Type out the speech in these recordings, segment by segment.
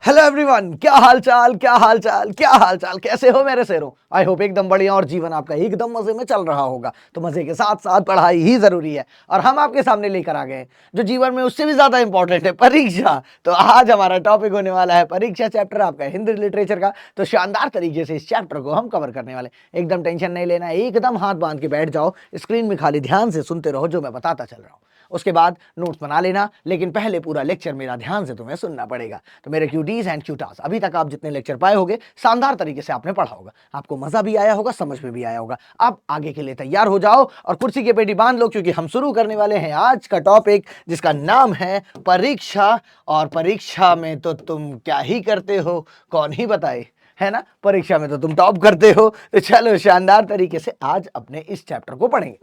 Hello everyone, क्या हाल चाल, क्या हाल चाल, क्या हाल चाल, कैसे हो मेरे शेरों। आई होप एकदम बढ़िया और जीवन आपका एकदम मजे में चल रहा होगा। तो मजे के साथ साथ पढ़ाई ही जरूरी है और हम आपके सामने लेकर आ गए हैं जो जीवन में उससे भी ज्यादा इंपॉर्टेंट है, परीक्षा। तो आज हमारा टॉपिक होने वाला है परीक्षा चैप्टर आपका हिंदी लिटरेचर का। तो शानदार तरीके से इस चैप्टर को हम कवर करने वाले हैं। एकदम टेंशन नहीं लेना, एकदम हाथ बांध के बैठ जाओ, स्क्रीन में खाली ध्यान से सुनते रहो जो मैं बताता चल रहा हूँ। उसके बाद नोट्स बना लेना, लेकिन पहले पूरा लेक्चर मेरा ध्यान से तुम्हें सुनना पड़ेगा। तो मेरे क्यूटीज एंड क्यूटास, अभी तक आप जितने लेक्चर पाए होंगे शानदार तरीके से आपने पढ़ा होगा, आपको मजा भी आया होगा, समझ में भी आया होगा। अब आगे के लिए तैयार हो जाओ और कुर्सी के पेटी बांध लो, क्योंकि हम शुरू करने वाले हैं आज का टॉपिक जिसका नाम है परीक्षा। और परीक्षा में तो तुम क्या ही करते हो, कौन ही बताए, है ना। परीक्षा में तो तुम टॉप करते हो। तो चलो शानदार तरीके से आज अपने इस चैप्टर को पढ़ेंगे।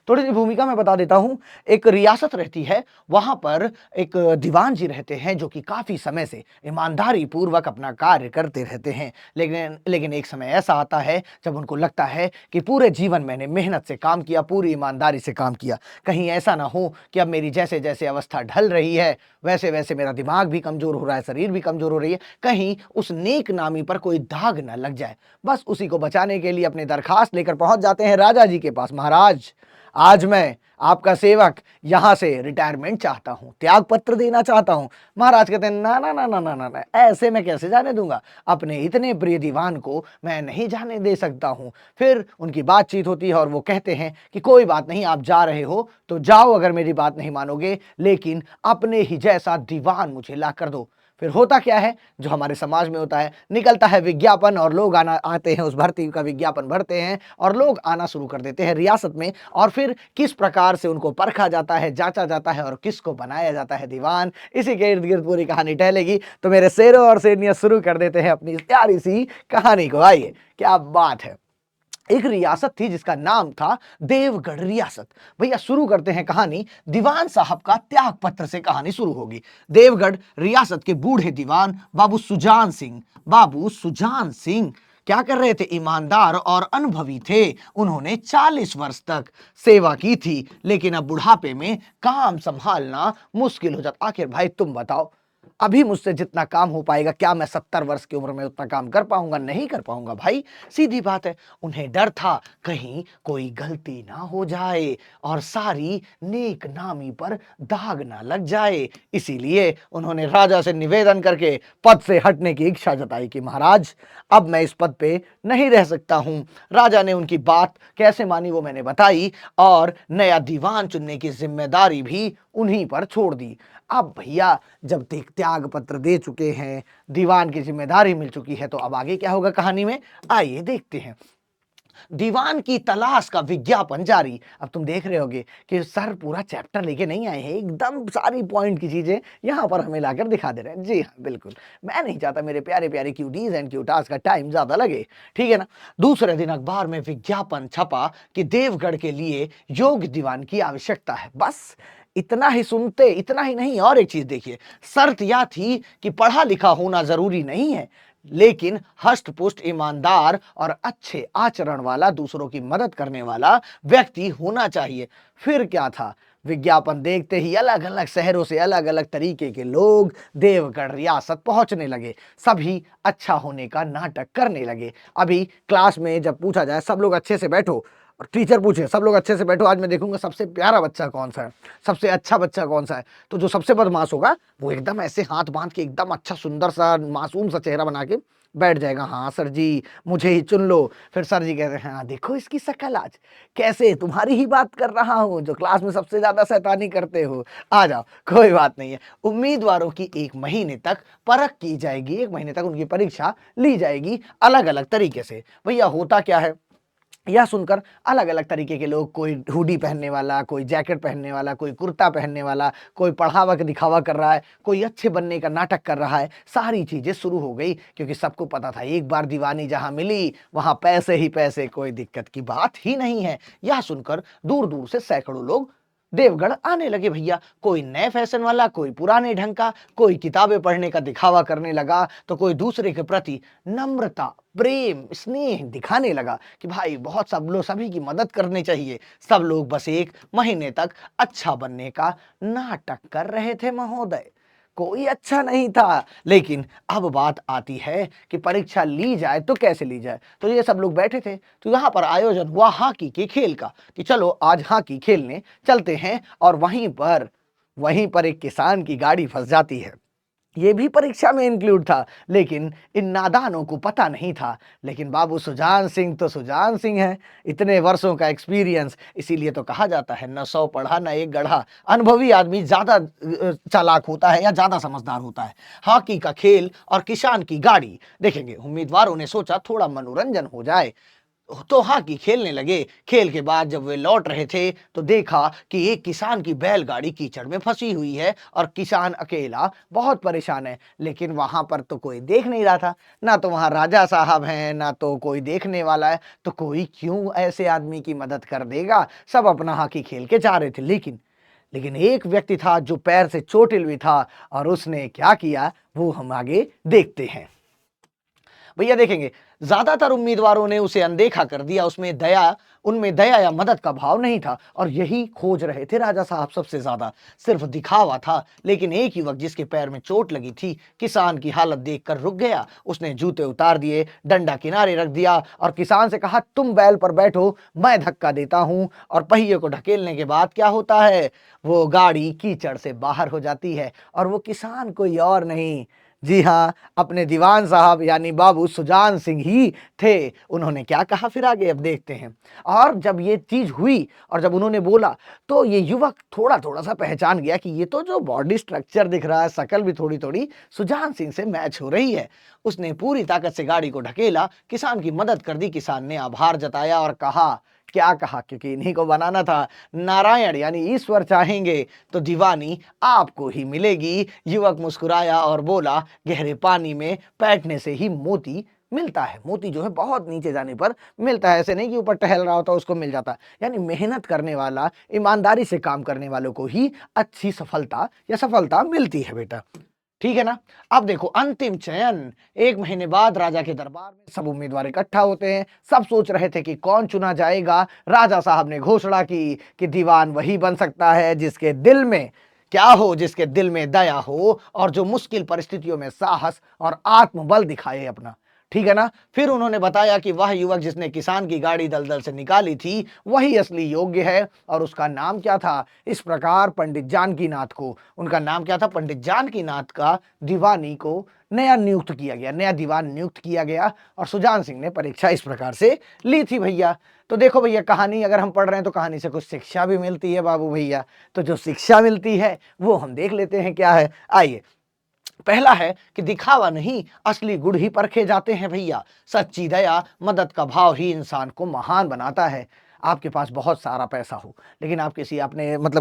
थोड़ी सी भूमिका मैं बता देता हूं। एक रियासत रहती है, वहां पर एक दीवान जी रहते हैं जो कि काफी समय से ईमानदारी पूर्वक अपना कार्य करते रहते हैं। लेकिन लेकिन एक समय ऐसा आता है जब उनको लगता है कि पूरे जीवन मैंने मेहनत से काम किया, पूरी ईमानदारी से काम किया, कहीं ऐसा ना हो कि अब मेरी जैसे जैसे अवस्था ढल रही है वैसे वैसे मेरा दिमाग भी कमजोर हो रहा है, शरीर भी कमजोर हो रही है, कहीं उस नेक नामी पर कोई दाग ना लग जाए। बस उसी को बचाने के लिए अपनी दरखास्त लेकर पहुंच जाते हैं राजा जी के पास। महाराज, आज मैं आपका सेवक यहां से रिटायरमेंट चाहता हूं, त्याग पत्र देना चाहता हूं। महाराज कहते हैं ना ना ना ना ना ना ना, ऐसे मैं कैसे जाने दूंगा, अपने इतने प्रिय दीवान को मैं नहीं जाने दे सकता हूं। फिर उनकी बातचीत होती है और वो कहते हैं कि कोई बात नहीं, आप जा रहे हो तो जाओ, अगर मेरी बात नहीं मानोगे, लेकिन अपने ही जैसा दीवान मुझे ला कर दो। फिर होता क्या है, जो हमारे समाज में होता है, निकलता है विज्ञापन और लोग आते हैं, उस भर्ती का विज्ञापन भरते हैं और लोग आना शुरू कर देते हैं रियासत में। और फिर किस प्रकार से उनको परखा जाता है, जांचा जाता है और किसको बनाया जाता है दीवान, इसी के इर्द गिर्द पूरी कहानी टहलेगी। तो मेरे शेरों और शेरनियां शुरू कर देते हैं अपनी प्यारी सी कहानी को। आइए, क्या बात है। एक रियासत थी जिसका नाम था देवगढ़ रियासत। भैया शुरू करते हैं कहानी। दीवान साहब का त्याग पत्र से कहानी शुरू होगी। देवगढ़ रियासत के बूढ़े दीवान बाबू सुजान सिंह क्या कर रहे थे, ईमानदार और अनुभवी थे। उन्होंने 40 वर्ष तक सेवा की थी, लेकिन अब बुढ़ापे में काम संभालना मुश्किल हो जाता। आखिर भाई तुम बताओ, अभी मुझसे जितना काम हो पाएगा, क्या मैं 70 वर्ष की उम्र में उतना काम कर पाऊंगा? नहीं कर पाऊंगा भाई, सीधी बात है। उन्हें डर था कहीं कोई गलती ना हो जाए और सारी नेक नामी पर दाग ना लग जाए। इसीलिए उन्होंने राजा से निवेदन करके पद से हटने की इच्छा जताई कि महाराज, अब मैं इस पद पे नहीं रह सकता हूं। राजा ने उनकी बात कैसे मानी वो मैंने बताई, और नया दीवान चुनने की जिम्मेदारी भी उन्हीं पर छोड़ दी। अब भैया, जब त्याग पत्र दे चुके हैं, दीवान की जिम्मेदारी मिल चुकी है, तो अब आगे क्या होगा कहानी में, आइए देखते हैं। दीवान की तलाश का विज्ञापन जारी। अब तुम देख रहे होगे कि सर पूरा चैप्टर लेके नहीं आए हैं, एकदम सारी पॉइंट की चीजें यहां पर हमें लाकर दिखा दे रहे हैं। जी हाँ, बिल्कुल, मैं नहीं चाहता मेरे प्यारे प्यारे क्यूटीज एंड क्यूटास का टाइम ज्यादा लगे, ठीक है ना। दूसरे दिन अखबार में विज्ञापन छपा कि देवगढ़ के लिए योग्य दीवान की आवश्यकता है। बस इतना ही सुनते, इतना ही नहीं, और एक चीज देखिए, शर्त यह थी कि पढ़ा लिखा होना जरूरी नहीं है, लेकिन हष्ट पुष्ट, ईमानदार और अच्छे आचरण वाला, दूसरों की मदद करने वाला व्यक्ति होना चाहिए। फिर क्या था, विज्ञापन देखते ही अलग अलग शहरों से अलग अलग तरीके के लोग देवगढ़ रियासत पहुंचने लगे। सभी अच्छा होने का नाटक करने लगे। अभी क्लास में जब पूछा जाए, सब लोग अच्छे से बैठो, और टीचर पूछे सब लोग अच्छे से बैठो, आज मैं देखूंगा सबसे प्यारा बच्चा कौन सा है, सबसे अच्छा बच्चा कौन सा है। तो जो सबसे बदमाश होगा वो एकदम ऐसे हाथ बांध के एकदम अच्छा सुंदर सा मासूम सा चेहरा बना के बैठ जाएगा। हाँ सर जी, मुझे ही चुन लो। फिर सर जी कहते हैं, हाँ देखो इसकी शक्ल आज, कैसे तुम्हारी ही बात कर रहा हूं, जो क्लास में सबसे ज्यादा शैतानी करते हो, आ जाओ, कोई बात नहीं है। उम्मीदवारों की 1 महीने तक परख की जाएगी, 1 महीने तक उनकी परीक्षा ली जाएगी अलग अलग तरीके से। भैया होता क्या है, यह सुनकर अलग अलग तरीके के लोग, कोई हुडी पहनने वाला, कोई जैकेट पहनने वाला, कोई कुर्ता पहनने वाला, कोई पढ़ावा के दिखावा कर रहा है, कोई अच्छे बनने का नाटक कर रहा है, सारी चीजें शुरू हो गई। क्योंकि सबको पता था एक बार दीवानी जहां मिली वहां पैसे ही पैसे, कोई दिक्कत की बात ही नहीं है। यह सुनकर दूर दूर से सैकड़ों लोग देवगढ़ आने लगे। भैया कोई नए फैशन वाला, कोई पुराने ढंग का, कोई किताबें पढ़ने का दिखावा करने लगा, तो कोई दूसरे के प्रति नम्रता, प्रेम, स्नेह दिखाने लगा कि भाई बहुत सब लोग, सभी की मदद करनी चाहिए। सब लोग बस 1 महीने तक अच्छा बनने का नाटक कर रहे थे महोदय। कोई अच्छा नहीं था। लेकिन अब बात आती है कि परीक्षा ली जाए तो कैसे ली जाए। तो ये सब लोग बैठे थे, तो यहाँ पर आयोजन हुआ हॉकी के खेल का कि चलो आज हॉकी खेलने चलते हैं। और वहीं पर एक किसान की गाड़ी फंस जाती है। ये भी परीक्षा में इंक्लूड था, लेकिन इन नादानों को पता नहीं था। लेकिन बाबू सुजान सिंह तो सुजान सिंह है, इतने वर्षों का एक्सपीरियंस, इसीलिए तो कहा जाता है न 100 पढ़ा न एक गढ़ा। अनुभवी आदमी ज्यादा चालाक होता है या ज्यादा समझदार होता है। हॉकी का खेल और किसान की गाड़ी देखेंगे, उम्मीदवारों ने सोचा थोड़ा मनोरंजन हो जाए तो हॉकी खेलने लगे। खेल के बाद जब वे लौट रहे थे तो देखा कि एक किसान की बैलगाड़ी कीचड़ में फंसी हुई है और किसान अकेला बहुत परेशान है। लेकिन वहां पर तो कोई देख नहीं रहा था, ना तो वहां राजा साहब हैं ना तो कोई देखने वाला है, तो कोई क्यों ऐसे आदमी की मदद कर देगा। सब अपना हॉकी खेल के जा रहे थे। लेकिन एक व्यक्ति था जो पैर से चोटिल भी था, और उसने क्या किया वो हम आगे देखते हैं। भैया देखेंगे, ज्यादातर उम्मीदवारों ने उसे अनदेखा कर दिया। उनमें दया या मदद का भाव नहीं था, और यही खोज रहे थे राजा साहब सबसे ज्यादा। सिर्फ दिखावा था। लेकिन एक युवक जिसके पैर में चोट लगी थी, किसान की हालत देखकर रुक गया। उसने जूते उतार दिए, डंडा किनारे रख दिया और किसान से कहा, तुम बैल पर बैठो, मैं धक्का देता हूं। और पहिए को ढकेलने के बाद क्या होता है, वो गाड़ी कीचड़ से बाहर हो जाती है। और वो किसान कोई और नहीं, जी हाँ, अपने दीवान साहब यानी बाबू सुजान सिंह ही थे। उन्होंने क्या कहा फिर आगे अब देखते हैं। और जब ये चीज हुई और जब उन्होंने बोला, तो ये युवक थोड़ा थोड़ा सा पहचान गया कि ये तो जो बॉडी स्ट्रक्चर दिख रहा है, शकल भी थोड़ी थोड़ी सुजान सिंह से मैच हो रही है। उसने पूरी ताकत से गाड़ी को ढकेला, किसान की मदद कर दी। किसान ने आभार जताया और कहा, क्या कहा, क्योंकि इन्हीं को बनाना था, नारायण यानी ईश्वर चाहेंगे तो दीवानी आपको ही मिलेगी। युवक मुस्कुराया और बोला, गहरे पानी में बैठने से ही मोती मिलता है। मोती जो है बहुत नीचे जाने पर मिलता है, ऐसे नहीं कि ऊपर टहल रहा होता उसको मिल जाता है। यानी मेहनत करने वाला, ईमानदारी से काम करने वालों को ही अच्छी सफलता या सफलता मिलती है बेटा, ठीक है ना। अब देखो अंतिम चयन। 1 महीने बाद राजा के दरबार में सब उम्मीदवार इकट्ठा होते हैं। सब सोच रहे थे कि कौन चुना जाएगा। राजा साहब ने घोषणा की कि दीवान वही बन सकता है जिसके दिल में क्या हो, जिसके दिल में दया हो और जो मुश्किल परिस्थितियों में साहस और आत्मबल दिखाए अपना, ठीक है ना। फिर उन्होंने बताया कि वह युवक जिसने किसान की गाड़ी दलदल से निकाली थी वही असली योग्य है, और उसका नाम क्या था। इस प्रकार पंडित जानकीनाथ को, उनका नाम क्या था, पंडित जानकीनाथ का दीवानी को नया नियुक्त किया गया, नया दीवान नियुक्त किया गया। और सुजान सिंह ने परीक्षा इस प्रकार से ली थी भैया। तो देखो भैया, कहानी अगर हम पढ़ रहे हैं तो कहानी से कुछ शिक्षा भी मिलती है बाबू भैया। तो जो शिक्षा मिलती है वो हम देख लेते हैं क्या है, आइए। पहला है कि दिखावा नहीं, असली गुण ही परखे जाते हैं भैया। सच्ची दया, मदद का भाव ही इंसान को महान बनाता है। आपके पास बहुत सारा पैसा हो, लेकिन आप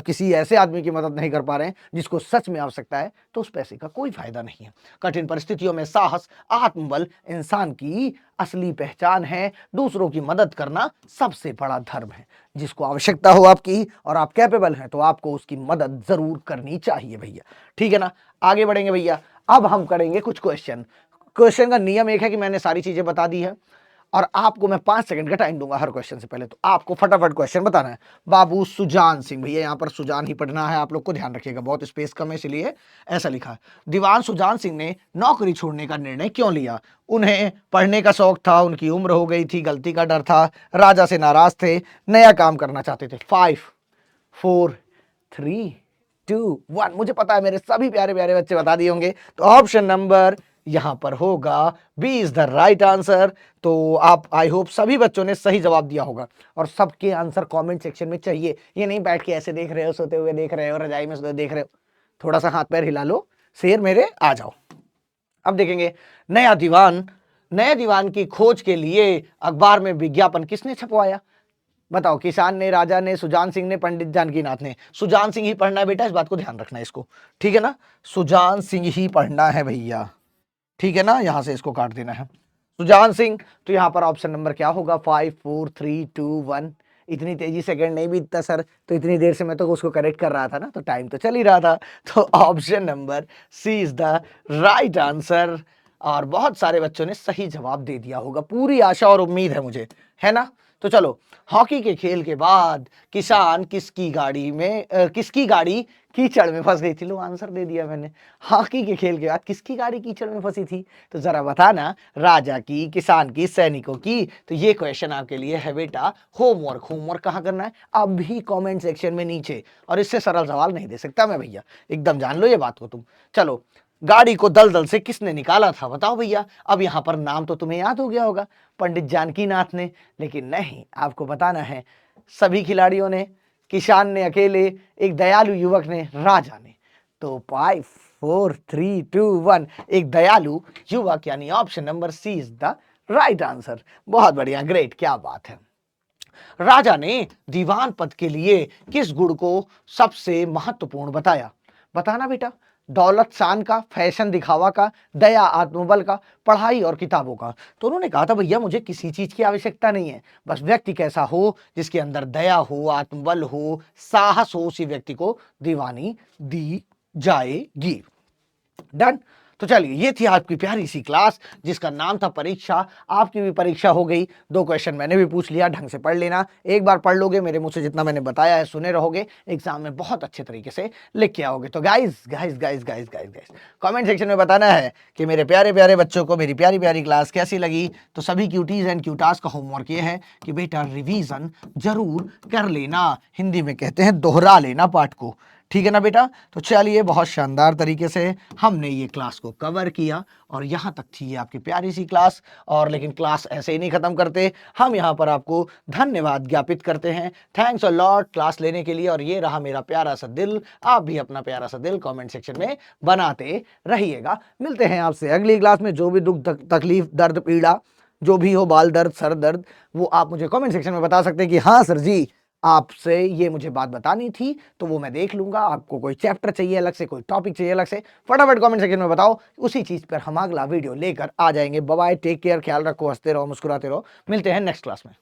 किसी ऐसे आदमी की मदद नहीं कर पा रहे हैं जिसको सच में आवश्यकता है, तो उस पैसे का कोई फायदा नहीं है। कठिन परिस्थितियों में साहस, आत्मबल इंसान की असली पहचान है। दूसरों की मदद करना सबसे बड़ा धर्म है। जिसको आवश्यकता हो आपकी और आप कैपेबल हैं, तो आपको उसकी मदद जरूर करनी चाहिए भैया, ठीक है ना। आगे बढ़ेंगे भैया। अब हम करेंगे कुछ क्वेश्चन का नियम एक है कि मैंने सारी चीजें बता दी है, और आपको मैं 5 सेकंड का टाइम दूंगा हर क्वेश्चन से पहले। तो आपको फटाफट क्वेश्चन बताना है। बाबू सुजान सिंह, भैया यहाँ पर सुजान ही पढ़ना है, आप लोग को ध्यान रखिएगा, बहुत स्पेस कम है इसलिए ऐसा लिखा है। दीवान सुजान सिंह ने नौकरी छोड़ने का निर्णय क्यों लिया। उन्हें पढ़ने का शौक था, उनकी उम्र हो गई थी, गलती का डर था, राजा से नाराज थे, नया काम करना चाहते थे। 5 4 3 2 1। मुझे पता है मेरे सभी प्यारे प्यारे बच्चे बता दिए होंगे, तो ऑप्शन नंबर यहां पर होगा B is the right answer. तो आप, आई होप सभी बच्चों ने सही जवाब दिया होगा, और सबके आंसर कमेंट सेक्शन में चाहिए। ये नहीं बैठ के ऐसे देख रहे हो, सोते हुए देख रहे हो, रजाई में सोते देख रहे हो, थोड़ा सा हाथ पैर हिला लो, शेर मेरे आ जाओ। अब देखेंगे नए दीवान की खोज के लिए अखबार में विज्ञापन किसने छपवाया। बताओ, किसान ने, राजा ने, सुजान सिंह ने, पंडित जानकीनाथ ने। सुजान सिंह ही पढ़ना है बेटा, इस बात को ध्यान रखना है इसको, ठीक है ना। सुजान सिंह ही पढ़ना है भैया, ठीक है ना। यहां से इसको काट देना है, सुजान सिंह। तो यहां पर ऑप्शन नंबर क्या होगा, 5 4 3 2 1। इतनी तेजी सेकंड नहीं बीतता सर, तो इतनी देर से मैं तो उसको करेक्ट कर रहा था ना, तो टाइम तो चल ही रहा था। तो option number C is the right answer. और बहुत सारे बच्चों ने सही जवाब दे दिया होगा, पूरी आशा और उम्मीद है मुझे, है ना। तो चलो, हॉकी के खेल के बाद किसान किसकी गाड़ी कीचड़ में फंस गई थी। लो आंसर दे दिया मैंने। हॉकी के खेल के बाद किसकी गाड़ी कीचड़ में फंसी थी? तो जरा बताना, राजा की, किसान की, सैनिकों की? तो ये क्वेश्चन आपके लिए है बेटा होमवर्क। होमवर्क कहाँ करना है? अभी कमेंट सेक्शन में नीचे। और इससे सरल सवाल नहीं दे सकता मैं भैया, एकदम जान लो ये बात को तुम। चलो, गाड़ी को दलदल से किसने निकाला था बताओ भैया। अब यहां पर नाम तो तुम्हें याद हो गया होगा, पंडित जानकी नाथ ने। लेकिन नहीं, आपको बताना है सभी खिलाड़ियों ने, किसान ने अकेले, एक दयालु युवक ने, राजा ने। तो 5 4 3 2 1, एक दयालु युवक, यानी option number C is the right answer. बहुत बढ़िया, ग्रेट, क्या बात है। राजा ने दीवान पद के लिए किस गुण को सबसे महत्वपूर्ण बताया? बताना बेटा। दौलत शान का, फैशन दिखावा का, दया आत्मबल का, पढ़ाई और किताबों का? तो उन्होंने कहा था भैया मुझे किसी चीज की आवश्यकता नहीं है, बस व्यक्ति कैसा हो, जिसके अंदर दया हो, आत्मबल हो, साहस हो, उसी व्यक्ति को दीवानी दी जाएगी। डन। तो चलिए, ये थी आपकी प्यारी सी क्लास जिसका नाम था परीक्षा। आपकी भी परीक्षा हो गई, 2 क्वेश्चन मैंने भी पूछ लिया, ढंग से पढ़ लेना। एक बार पढ़ लोगे, मेरे मुंह से जितना मैंने बताया है सुने रहोगे, एग्जाम में बहुत अच्छे तरीके से लिख के आओगे। तो guys guys guys guys guys guys comment section में बताना है कि मेरे प्यारे प्यारे बच्चों को मेरी प्यारी प्यारी क्लास कैसी लगी। तो सभी क्यूटीज एंड क्यूटास का होमवर्क ये है कि बेटा रिवीजन जरूर कर लेना, हिंदी में कहते हैं दोहरा लेना पाठ को, ठीक है ना बेटा। तो चलिए, बहुत शानदार तरीके से हमने ये क्लास को कवर किया और यहाँ तक थी ये आपकी प्यारी सी क्लास। और लेकिन क्लास ऐसे ही नहीं खत्म करते, हम यहाँ पर आपको धन्यवाद ज्ञापित करते हैं। थैंक्स अ लॉट क्लास लेने के लिए। और ये रहा मेरा प्यारा सा दिल, आप भी अपना प्यारा सा दिल कमेंट सेक्शन में बनाते रहिएगा। मिलते हैं आपसे अगली क्लास में। जो भी दुख तकलीफ, दर्द, पीड़ा जो भी हो, बाल दर्द, सर दर्द, वो आप मुझे कमेंट सेक्शन में बता सकते हैं कि हाँ सर जी, आपसे ये मुझे बात बतानी थी, तो वो मैं देख लूंगा। आपको कोई चैप्टर चाहिए अलग से, कोई टॉपिक चाहिए अलग से, फटाफट कमेंट सेक्शन में बताओ, उसी चीज पर हम अगला वीडियो लेकर आ जाएंगे। बाय बाय, टेक केयर, ख्याल रखो, हंसते रहो, मुस्कुराते रहो। मिलते हैं नेक्स्ट क्लास में।